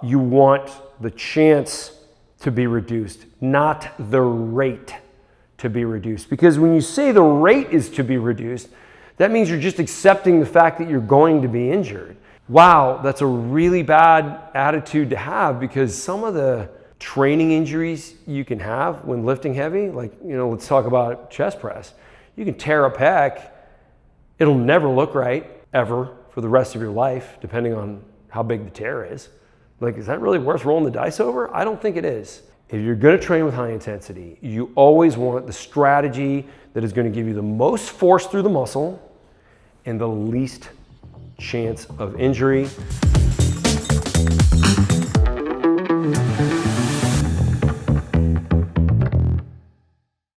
You want the chance to be reduced, not the rate to be reduced. Because when you say the rate is to be reduced, that means you're just accepting the fact that you're going to be injured. Wow, that's a really bad attitude to have, because some of the training injuries you can have when lifting heavy, like, let's talk about chest press. You can tear a pec. It'll never look right, ever, for the rest of your life, depending on how big the tear is. Like, is that really worth rolling the dice over? I don't think it is. If you're gonna train with high intensity, you always want the strategy that is gonna give you the most force through the muscle and the least chance of injury.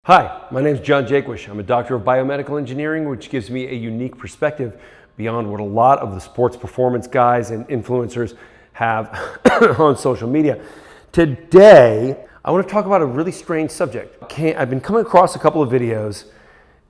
Hi, my name is Jaquish. I'm a doctor of biomedical engineering, which gives me a unique perspective beyond what a lot of the sports performance guys and influencers have on social media. Today, I want to talk about a really strange subject. I've been coming across a couple of videos,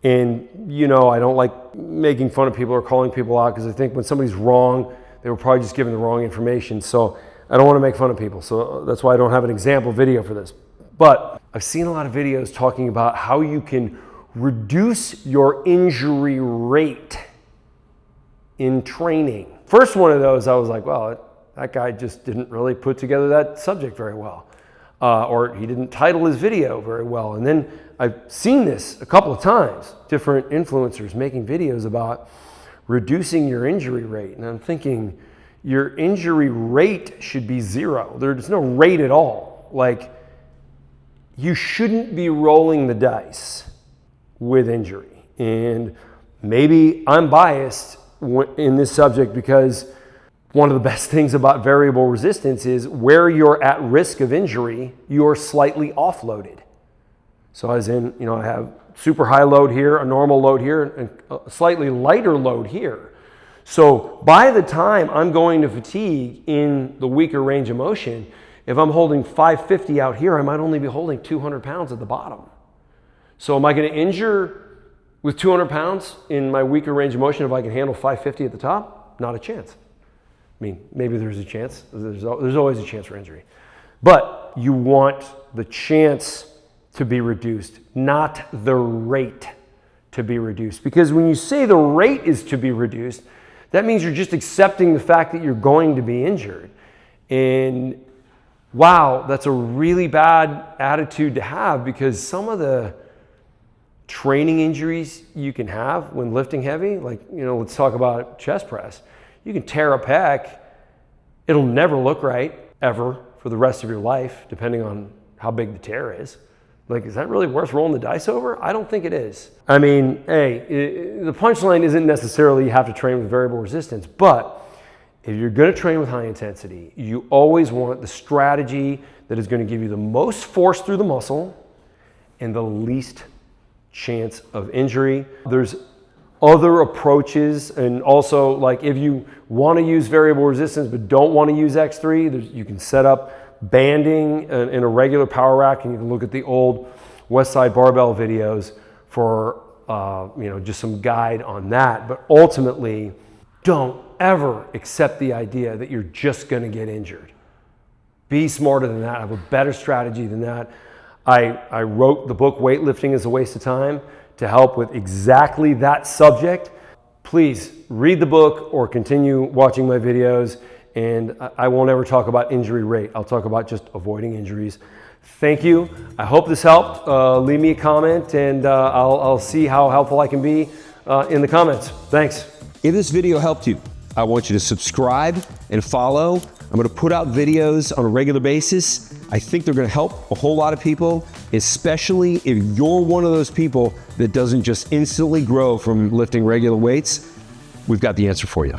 and I don't like making fun of people or calling people out, because I think when somebody's wrong, they were probably just given the wrong information. So I don't want to make fun of people. So that's why I don't have an example video for this. But I've seen a lot of videos talking about how you can reduce your injury rate in training. First one of those, I was like, well, that guy just didn't really put together that subject very well. Or he didn't title his video very well. And then I've seen this a couple of times, different influencers making videos about reducing your injury rate. And I'm thinking, your injury rate should be zero. There's no rate at all. Like, you shouldn't be rolling the dice with injury. And maybe I'm biased in this subject, because one of the best things about variable resistance is where you're at risk of injury, you're slightly offloaded. So as in, I have super high load here, a normal load here, and a slightly lighter load here. So by the time I'm going to fatigue in the weaker range of motion, if I'm holding 550 out here, I might only be holding 200 pounds at the bottom. So am I going to injure with 200 pounds in my weaker range of motion if I can handle 550 at the top? Not a chance. I mean, maybe there's a chance. There's always a chance for injury. But you want the chance to be reduced, not the rate to be reduced. Because when you say the rate is to be reduced, that means you're just accepting the fact that you're going to be injured. And wow, that's a really bad attitude to have, because some of the training injuries you can have when lifting heavy, like, let's talk about chest press. You can tear a pec. It'll never look right, ever, for the rest of your life, depending on how big the tear is. Like, is that really worth rolling the dice over? I don't think it is. I mean, hey, the punchline isn't necessarily you have to train with variable resistance, but if you're going to train with high intensity, you always want the strategy that is going to give you the most force through the muscle and the least chance of injury. There's other approaches, and also, like, if you want to use variable resistance but don't want to use X3, you can set up banding in a regular power rack, and you can look at the old Westside Barbell videos for just some guide on that. But ultimately, don't ever accept the idea that you're just going to get injured. Be smarter than that. Have a better strategy than that. I wrote the book Weightlifting is a Waste of Time to help with exactly that subject. Please read the book or continue watching my videos, and I won't ever talk about injury rate. I'll talk about just avoiding injuries. Thank you. I hope this helped. Leave me a comment, and I'll see how helpful I can be in the comments. Thanks. If this video helped you, I want you to subscribe and follow. I'm going to put out videos on a regular basis. I think they're going to help a whole lot of people, especially if you're one of those people that doesn't just instantly grow from lifting regular weights. We've got the answer for you.